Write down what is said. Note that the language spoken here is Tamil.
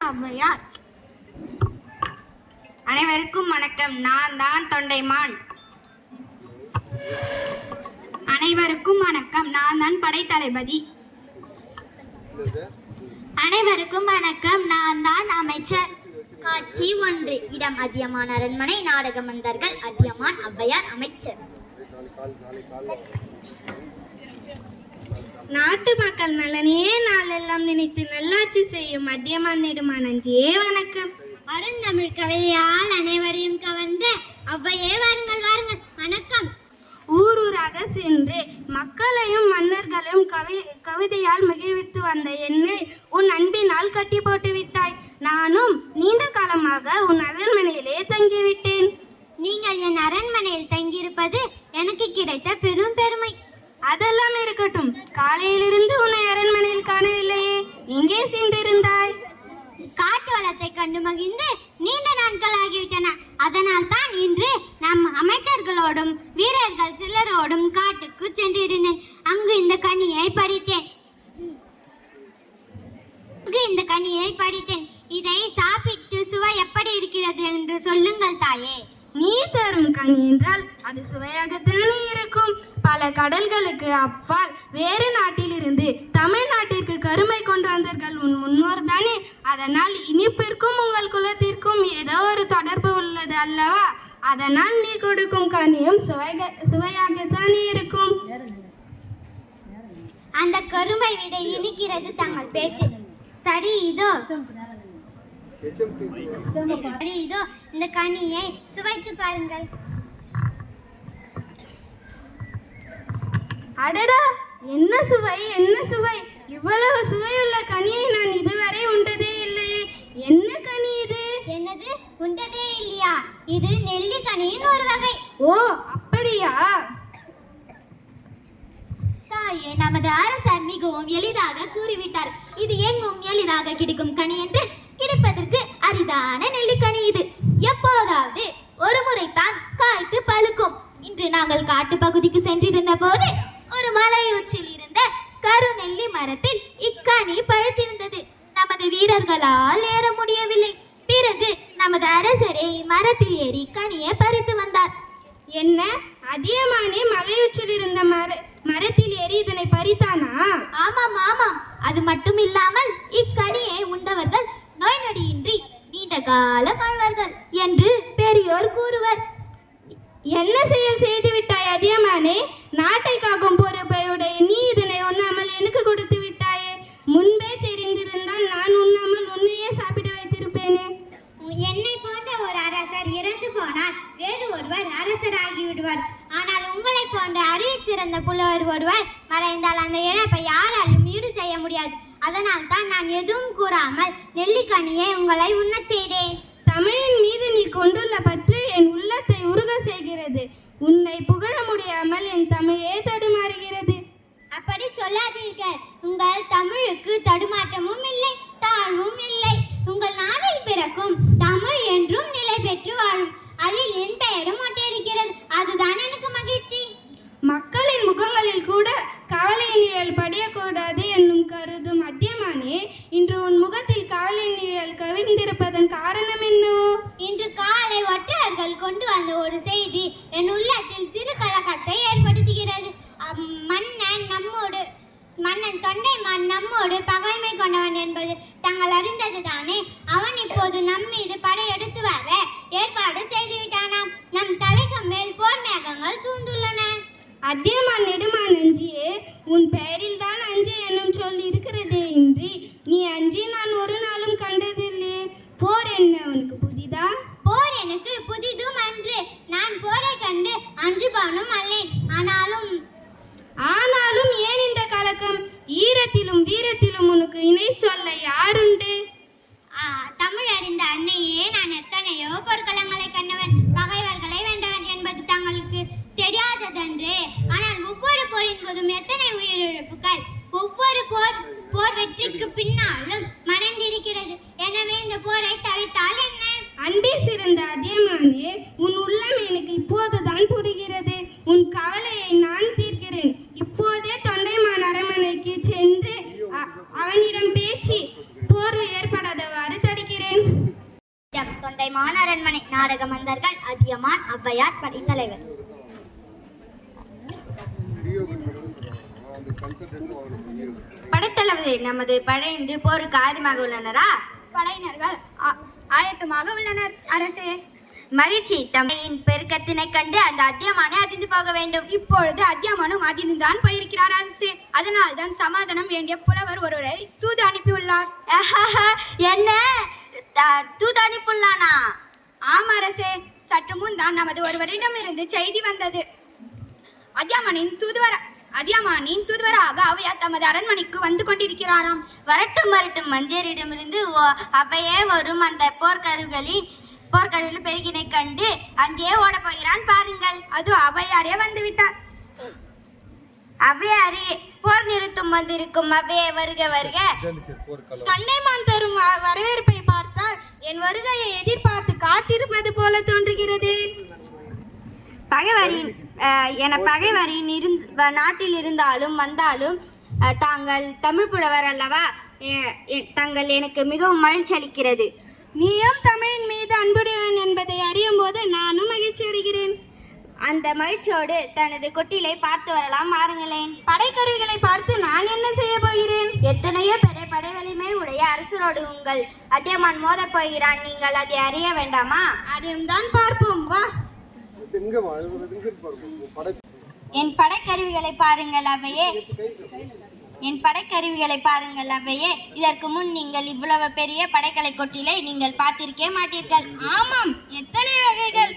ஔவையார். அனைவருக்கும் வணக்கம். நான் தான் தொண்டைமான். அனைவருக்கும் வணக்கம். நான் தான் படைத்தளபதி. அனைவருக்கும் வணக்கம். நான் தான் அமைச்சர். காட்சி 1. இடம் அதியமான் அரண்மனை. நாடக மந்தர்கள் அதியமான், ஔவையார், அமைச்சர். நாட்டு மக்கள் நலனே நாளெல்லாம் நினைத்து நல்லாட்சி செய்யும் அதியமான் நெடுமான் நஞ்சியே வணக்கம். அருந்தமிழ் கவிதையால் அனைவரையும் கவர்ந்த ஔவையே வாருங்கள் வாருங்கள் வணக்கம். ஊரூராக சென்று மக்களையும் மன்னர்களையும் கவிதையால் மகிழ்வித்து வந்த என்னை உன் அன்பினால் கட்டி போட்டு விட்டாய். நானும் நீண்ட காலமாக உன் அரண்மனையிலே தங்கிவிட்டேன். நீங்கள் என் அரண்மனையில் தங்கியிருப்பது எனக்கு கிடைத்த பெரும் பெருமை. அதெல்லாம் இருக்கட்டும். காலையிலிருந்து உன்னை அரண்மனையில் காணவில்லையே, எங்கே சென்றிருந்தாய்? காட்டு வளத்தை கண்டு மகிழ்ந்து நீண்ட நாட்கள் ஆகிவிட்டன. அதனால் தான் இன்று நம் அமைச்சர்களோடும் வீரர்கள் சிலரோடும் காட்டுக்கு சென்றிருந்தேன். அங்கு இந்த கனியை பறித்தேன். இதை சாப்பிட்டு சுவை எப்படி இருக்கிறது என்று சொல்லுங்கள் தாயே. நீ தரும் கனி என்றால் அது சுவையாகத்தானே இருக்கும். பல கடல்களுக்கு அப்பால் வேறு நாட்டிலிருந்து தமிழ்நாட்டிற்கு கருமை கொண்டு வந்தார்கள் உன் முன்னோர் தானே. அதனால் இனிப்பிற்கும் உங்கள் குலத்திற்கும் ஏதோ ஒரு தொடர்பு உள்ளது அல்லவா? அதனால் நீ கொடுக்கும் கனியும் சுவையாகத்தானே இருக்கும். அந்த கருமை விட இனிக்கிறது தங்கள் பேச்சு. சரி இதோ இந்த கனியை சுவைத்து பாருங்கள். அடடா, என்ன சுவை, என்ன சுவை! இவ்வளவு சுவையுள்ள கனியை நான் இதுவரை உண்டதே இல்லையே. என்ன கனி இது? என்னது, உண்டதே இல்லையா? இது நெல்லிக்கனியின் ஒரு வகை. ஓ, அப்படியா? தாயே, நமது அரசர் மிகவும் எளிதாக கூறிவிட்டார். இது எங்கும் எளிதாக கிடைக்கும் கனி என்று. கிடைப்பதற்கு அரிதான நெல்லிக்கனி இது. எப்போதாவது ஒரு முறைதான் காய்த்து பழுக்கும். இன்று நாங்கள் காட்டு பகுதிக்கு சென்றிருந்த போது ஒரு மலையுச்சில் இருந்த கருநெல்லி மரத்தில் இக்கனி பழுத்திருந்தது. நமது வீரர்களால் ஏற முடியவில்லை. பிறகு நமது அரசரே மரத்தில் ஏறி கனியை பறித்து வந்தார். என்ன, அதியமானே மலையுச்சில் இருந்த மரத்தில் ஏறி இதனை பறித்தானா? ஆமாம் ஆமாம். அது மட்டும் இல்லாமல் இக்கனியை உண்டவர்கள் நோய் நொடியின்றி நீண்ட காலம் வாழ்வார்கள் என்று பெரியோர் கூறுவர். என்ன செயல் செய்து விட்டாய் அதியமானே? நாட்டை காக்கும் பொறுப்பையுடைய நீ இதனை உண்ணாமல் எனக்கு கொடுத்து விட்டாயே. முன்பே தெரிந்திருந்தால் நான் உண்ணாமல் உன்னையே சாப்பிட வைத்திருப்பேனே. என்னை போன்ற ஒரு அரசர் இறந்து போனால் வேறு ஒருவர் அரசராகி விடுவார். ஆனால் உங்களை போன்ற அறிவிச்சிறந்த புலவர் ஒருவர் மறைந்தால் அந்த இழப்பை யாராலும் ஈடு செய்ய முடியாது. அதனால் தான் நான் எதுவும் கூறாமல் நெல்லிக்கனியை உங்களை உண்ணச் செய்தேன். தமிழின் மீது நீ கொண்டுள்ள பற்று என் உள்ளத்தை உருக செய்கிறது. உன்னை புகழ முடியாமல் என் தமிழே தடுமாறுகிறது. அப்படி சொல்லாதீர்கள். உங்கள் தமிழுக்கு தடுமாற்றமும் இல்லை, தாழ்வும் இல்லை. உங்கள் நாவில் பிறக்கும் தமிழ் என்றும் நிலை பெற்று வாழும். அதில் என் பெயரும் ஒட்டியிருக்கிறது. அதுதான் எனக்கு மகிழ்ச்சி. மக்களின் முகங்களில் கூட கவலை நிழல் படியக்கூடாது என்னும் கருதும் அதியமானே, இன்று உன் முகத்தில் கவலை நிழல் கவிழ்ந்திருப்பதன் காரணம் என்னவோ? இன்று காலை ஒற்றர்கள் கொண்டு வந்த ஒரு செய்தி என் உள்ளத்தில் சிறு கலக்கத்தை ஏற்படுத்துகிறது. மன்னன் தொண்டைமான் நம்மோடு பகைமை கொண்டவன் என்பது தங்கள் அறிந்தது தானே. அவன் இப்போது நம் மீது படையெடுத்து வர ஏற்பாடு செய்துவிட்டானாம். நம் தலைக்கு மேல் போர் மேகங்கள் சூழ்ந்துள்ளன. அதியமான் நெடுமான் நஞ்சியே, உன் பெயரில் தான் அஞ்சு என்னும் சொல் இருக்கிறதே இன்றி நீ அஞ்சி நான் ஒரு நாளும் கண்டதில்லை. போர் என்ன உனக்கு புதிதா? போர் எனக்கு புதிதும் அன்று. நான் போரை கண்டு அஞ்சுபவனும் அல்லேன். ஆனாலும் ஏன் இந்த கலக்கம்? ஈரத்திலும் வீரத்திலும் உனக்கு இணை சொல்ல யாருண்டு? தமிழ் அறிந்த அன்னையே, நான் எத்தனையோ போர்க்களங்களை கண்டவன், பகைவர்களை வென்றவன் என்பது தங்களுக்கு தெரியாததன்று. ஆனால் ஒவ்வொரு போரின் போதும் எத்தனை உயிரிழப்புகள் ஒவ்வொரு போர் வெற்றிக்கு பின்னாலும் மறைந்திருக்கிறது. எனவே இந்த போரை தவிர்த்தால் என்ன? அன்பே சிறந்த அதியமானே, உன் உள்ளம் எனக்கு இப்போதுதான் புரிகிறது. உன் கவலையை நான் தீர்க்கிறேன். இப்போதே தொண்டைமான் அரண்மனைக்கு சென்று அவனிடம் பேச்சு போர் ஏற்படாதவாறு தடுக்கிறேன். நாடக மந்தர்கள் அதியமான், ஔவையார், படைத்தலைவர். படைத்தளபதி, நமது படை இன்று போருக்கு ஆயத்தமாக உள்ளனரா? படையினர்கள் ஆயத்தமாக உள்ளனர் அரசே. மகிழ்ச்சி. தமையின் பெருக்கத்தினை கண்டு அந்த அதியமானை அதிர்ந்து போக வேண்டும். இப்பொழுது அதியமானும் அதிர்ந்துதான் போயிருக்கிறார் அரசே. அதனால் தான் சமாதானம் வேண்டிய புலவர் ஒருவரை தூது அனுப்பியுள்ளார். என்ன தூது அனுப்பியுள்ளானா? ஆம் அரசே, சற்று முன் தான் நமது ஒருவரிடமிருந்து செய்தி வந்தது. அதியமானின் தூதுவராக ஔவையார் தமது அரண்மனைக்கு வந்து கொண்டிருக்கிறாராம். வரட்டும் வரட்டும். மஞ்சரிடமிருந்து அவையே வரும் அந்த போர்க்கருவிகளில் பெருகினை கண்டு அங்கே ஓட போகிறான் பாருங்கள். அது ஔவையாரே வந்துவிட்டார். அவையாரே, போர் நிறுத்தம் வந்திருக்கும் அவையே, வருக வருக. கண்ணைமான் தரும் வரவேற்பை பார்த்தால் என் வருகையை எதிர்பார்த்து காத்திருப்பது போல தோன்றுகிறது. பகைவரின் நாட்டில் இருந்தாலும் வந்தாலும் தாங்கள் தமிழ் புலவர் அல்லவா? தாங்கள் எனக்கு மிகவும் மகிழ்ச்சி அளிக்கிறது. நீயும் தமிழின் மீது அன்புடையவன் என்பதை அறியும் போது நானும் மகிழ்ச்சி அடைகிறேன். அந்த மகிழ்ச்சியோடு தனது கொட்டிலை பார்த்து வரலாம், வாருங்களேன். படைக்கருவிகளை பார்த்து நான் என்ன செய்ய போகிறேன்? எத்தனையோ பெரிய படை வலிமை உடைய அரசரோடு உங்கள் அதியமான் மோதப் போகிறான். நீங்கள் அதை அறிய வேண்டாமா? அதையும் தான் பார்ப்போம், வா. என் படைக்கருவிகளை பாருங்கள் அவையே. இதற்கு முன் நீங்கள் இவ்வளவு பெரிய படைக்கலை கொட்டிலை நீங்கள் பார்த்திருக்கே மாட்டீர்கள். ஆமாம், எத்தனை வகைகள்!